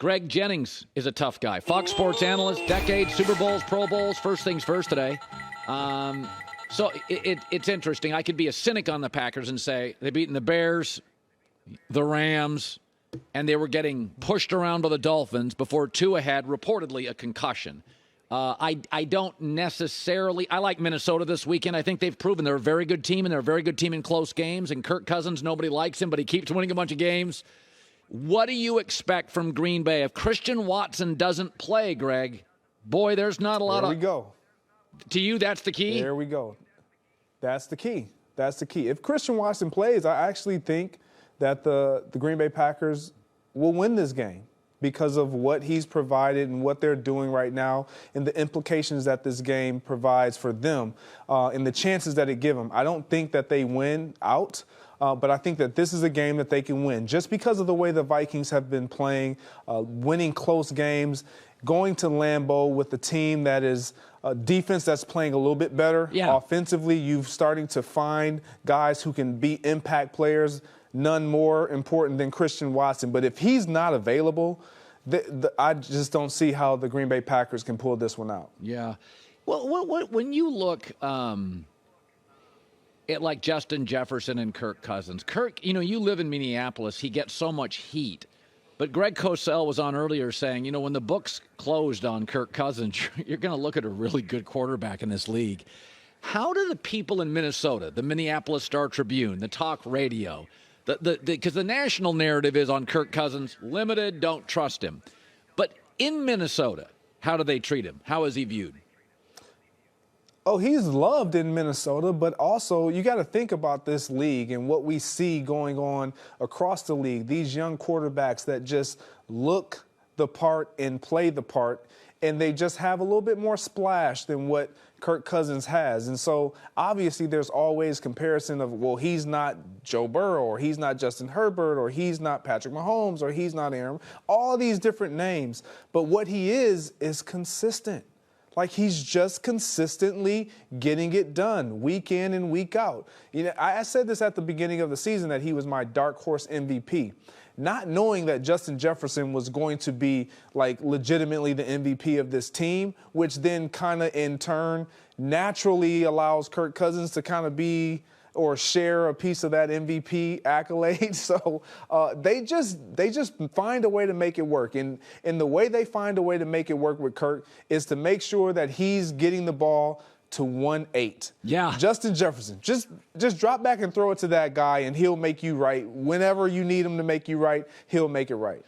Greg Jennings is a tough guy. Fox Sports analyst, decades, Super Bowls, Pro Bowls, first things first today. So it's interesting. I could be a cynic on the Packers and say they've beaten the Bears, the Rams, and they were getting pushed around by the Dolphins before Tua had reportedly a concussion. I don't necessarily – I like Minnesota this weekend. I think they've proven they're a very good team, and they're a very good team in close games. And Kirk Cousins, nobody likes him, but he keeps winning a bunch of games. What do you expect from Green Bay? If Christian Watson doesn't play, Greg, boy, there's not a lot of – There we go. To you, that's the key? There we go. That's the key. That's the key. If Christian Watson plays, I actually think that the Green Bay Packers will win this game because of what he's provided and what they're doing right now and the implications that this game provides for them and the chances that it gives them. I don't think that they win out. But I think that this is a game that they can win just because of the way the Vikings have been playing, winning close games, going to Lambeau with a team that is a defense that's playing a little bit better. Yeah. Offensively, you're starting to find guys who can be impact players, none more important than Christian Watson. But if he's not available, I just don't see how the Green Bay Packers can pull this one out. Yeah. Well, when you look at like Justin Jefferson and Kirk Cousins. Kirk, you live in Minneapolis. He gets so much heat. But Greg Cosell was on earlier saying, when the book's closed on Kirk Cousins, you're going to look at a really good quarterback in this league. How do the people in Minnesota, the Minneapolis Star-Tribune, the talk radio, because the national narrative is on Kirk Cousins, limited, don't trust him. But in Minnesota, how do they treat him? How is he viewed? Oh, he's loved in Minnesota, but also you got to think about this league and what we see going on across the league. These young quarterbacks that just look the part and play the part, and they just have a little bit more splash than what Kirk Cousins has. And so obviously there's always comparison of, well, he's not Joe Burrow, or he's not Justin Herbert, or he's not Patrick Mahomes, or he's not Aaron, all these different names. But what he is consistent. Like, he's just consistently getting it done week in and week out. I said this at the beginning of the season that he was my dark horse MVP, not knowing that Justin Jefferson was going to be, like, legitimately the MVP of this team, which then kind of in turn naturally allows Kirk Cousins to kind of be or share a piece of that MVP accolade. So they just find a way to make it work. And the way they find a way to make it work with Kirk is to make sure that he's getting the ball to 1-8. Yeah. Justin Jefferson, just drop back and throw it to that guy, and he'll make you right. Whenever you need him to make you right, he'll make it right.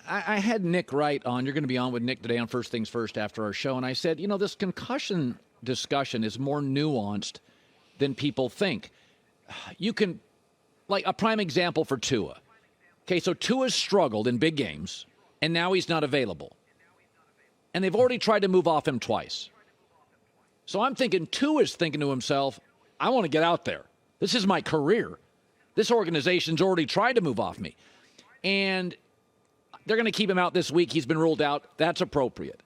I had Nick Wright on. You're going to be on with Nick today on First Things First after our show. And I said, this concussion discussion is more nuanced than people think. You can, like a prime example for Tua. Okay, so Tua's struggled in big games, and now he's not available. And they've already tried to move off him twice. So I'm thinking Tua's thinking to himself, I want to get out there. This is my career. This organization's already tried to move off me. And they're going to keep him out this week. He's been ruled out. That's appropriate.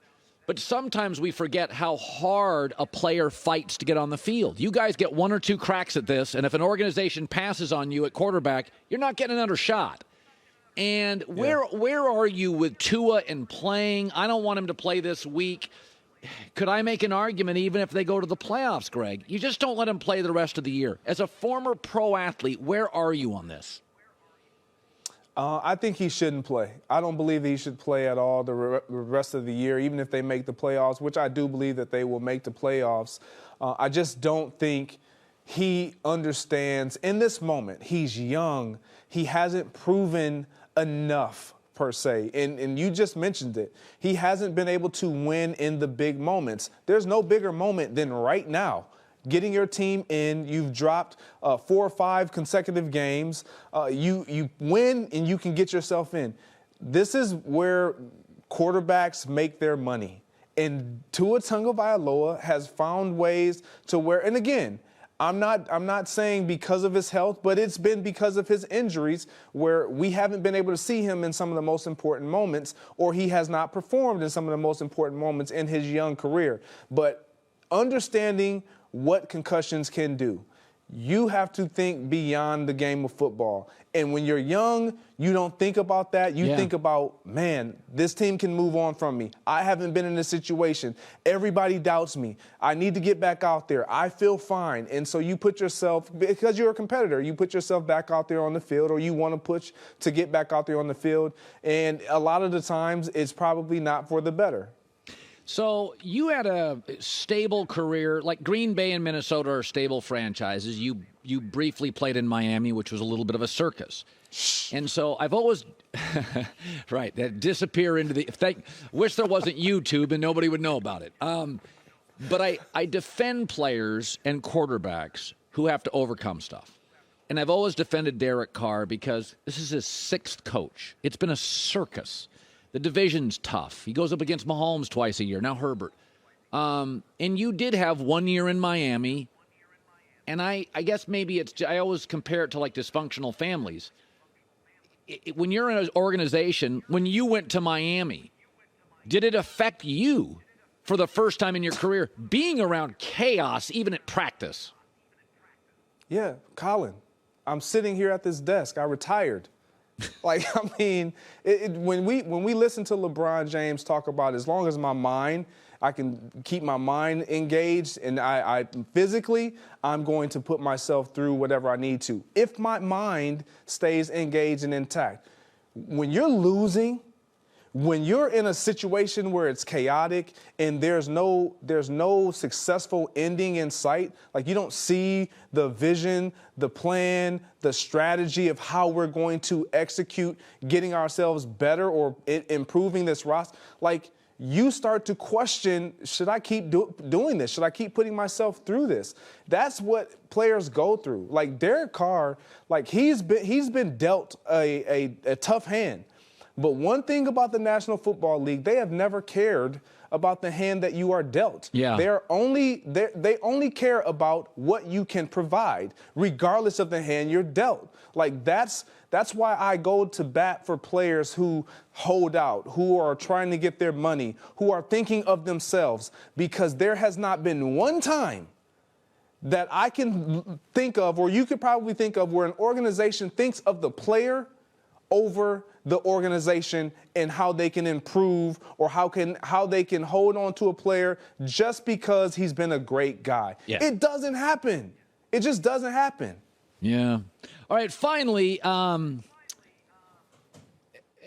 But sometimes we forget how hard a player fights to get on the field. You guys get one or two cracks at this, and if an organization passes on you at quarterback, you're not getting another shot. And where are you with Tua and playing? I don't want him to play this week. Could I make an argument even if they go to the playoffs, Greg? You just don't let him play the rest of the year. As a former pro athlete, where are you on this? I think he shouldn't play. I don't believe he should play at all the rest of the year, even if they make the playoffs, which I do believe that they will make the playoffs. I just don't think he understands in this moment. He's young. He hasn't proven enough, per se. And you just mentioned it. He hasn't been able to win in the big moments. There's no bigger moment than right now. Getting your team in, you've dropped 4 or 5 consecutive games. You win and you can get yourself in. This is where quarterbacks make their money. And Tua Tagovailoa has found ways to where, and again, I'm not saying because of his health, but it's been because of his injuries where we haven't been able to see him in some of the most important moments, or he has not performed in some of the most important moments in his young career. But understanding what concussions can do. you have to think beyond the game of football. And when you're young, you don't think about that. You think about, man, this team can move on from me. I haven't been in this situation. Everybody doubts me. I need to get back out there. I feel fine. And so you put yourself, because you're a competitor, you put yourself back out there on the field, or you want to push to get back out there on the field. And a lot of the times, it's probably not for the better. So you had a stable career, like Green Bay and Minnesota are stable franchises. You briefly played in Miami, which was a little bit of a circus. And so I've always, right, that disappear into the, wish there wasn't YouTube and nobody would know about it. But I defend players and quarterbacks who have to overcome stuff. And I've always defended Derek Carr because this is his 6th coach. It's been a circus. The division's tough. He goes up against Mahomes twice a year, now Herbert. And you did have 1 year in Miami, and I guess maybe I always compare it to like dysfunctional families. When you're in an organization, when you went to Miami, did it affect you for the first time in your career, being around chaos, even at practice? Yeah, Colin, I'm sitting here at this desk. I retired. Like, I mean, when we listen to LeBron James talk about, as long as I can keep my mind engaged, and I physically, I'm going to put myself through whatever I need to, if my mind stays engaged and intact. When you're losing, when you're in a situation where it's chaotic and there's no successful ending in sight, like you don't see the vision, the plan, the strategy of how we're going to execute getting ourselves better or improving this roster, like you start to question, should I keep doing this? Should I keep putting myself through this? That's what players go through. Like Derek Carr, like he's been dealt a tough hand. But one thing about the National Football League, they have never cared about the hand that you are dealt. Yeah. They only care about what you can provide, regardless of the hand you're dealt. Like that's why I go to bat for players who hold out, who are trying to get their money, who are thinking of themselves, because there has not been one time that I can think of, or you could probably think of, where an organization thinks of the player over the organization and how they can improve, or how they can hold on to a player just because he's been a great guy. Yeah. It doesn't happen. It just doesn't happen. Yeah. All right, finally, I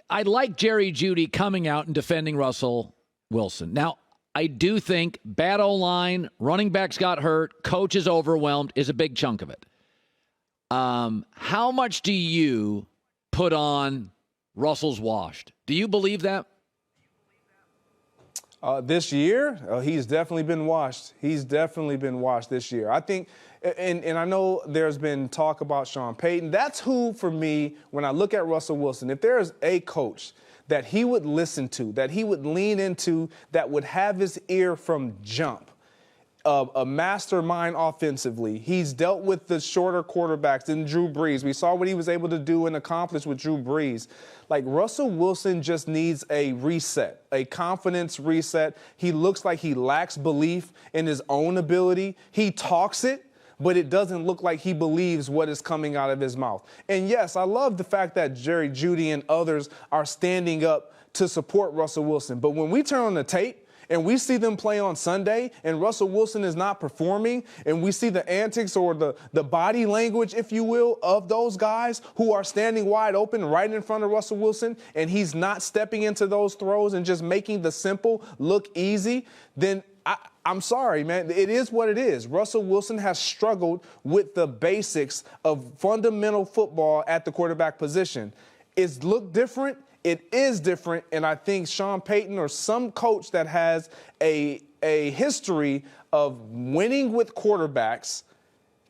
like Jerry Jeudy coming out and defending Russell Wilson. Now, I do think bad O-line, running backs got hurt, coach is overwhelmed is a big chunk of it. How much do you put on Russell's washed? Do you believe that? This year, he's definitely been washed. He's definitely been washed this year. I think, and I know there's been talk about Sean Payton. That's who, for me, when I look at Russell Wilson, if there is a coach that he would listen to, that he would lean into, that would have his ear from jump, a mastermind offensively. He's dealt with the shorter quarterbacks than Drew Brees. We saw what he was able to do and accomplish with Drew Brees. Like, Russell Wilson just needs a reset, a confidence reset. He looks like he lacks belief in his own ability. He talks it, but it doesn't look like he believes what is coming out of his mouth. And yes, I love the fact that Jerry Jeudy and others are standing up to support Russell Wilson. But when we turn on the tape and we see them play on Sunday and Russell Wilson is not performing, and we see the antics or the body language, if you will, of those guys who are standing wide open right in front of Russell Wilson, and he's not stepping into those throws and just making the simple look easy, then I'm sorry, man. It is what it is. Russell Wilson has struggled with the basics of fundamental football at the quarterback position. It's looked different. It is different, and I think Sean Payton or some coach that has a history of winning with quarterbacks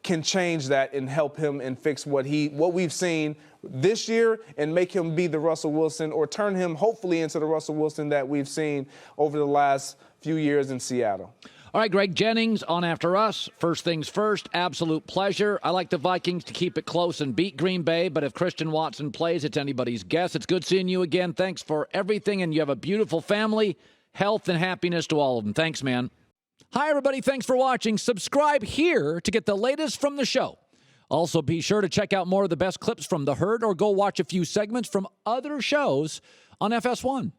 can change that and help him and fix what we've seen this year and make him be the Russell Wilson, or turn him hopefully into the Russell Wilson that we've seen over the last few years in Seattle. All right, Greg Jennings on After Us. First things first, absolute pleasure. I like the Vikings to keep it close and beat Green Bay, but if Christian Watson plays, it's anybody's guess. It's good seeing you again. Thanks for everything, and you have a beautiful family. Health and happiness to all of them. Thanks, man. Hi, everybody. Thanks for watching. Subscribe here to get the latest from the show. Also, be sure to check out more of the best clips from The Herd or go watch a few segments from other shows on FS1.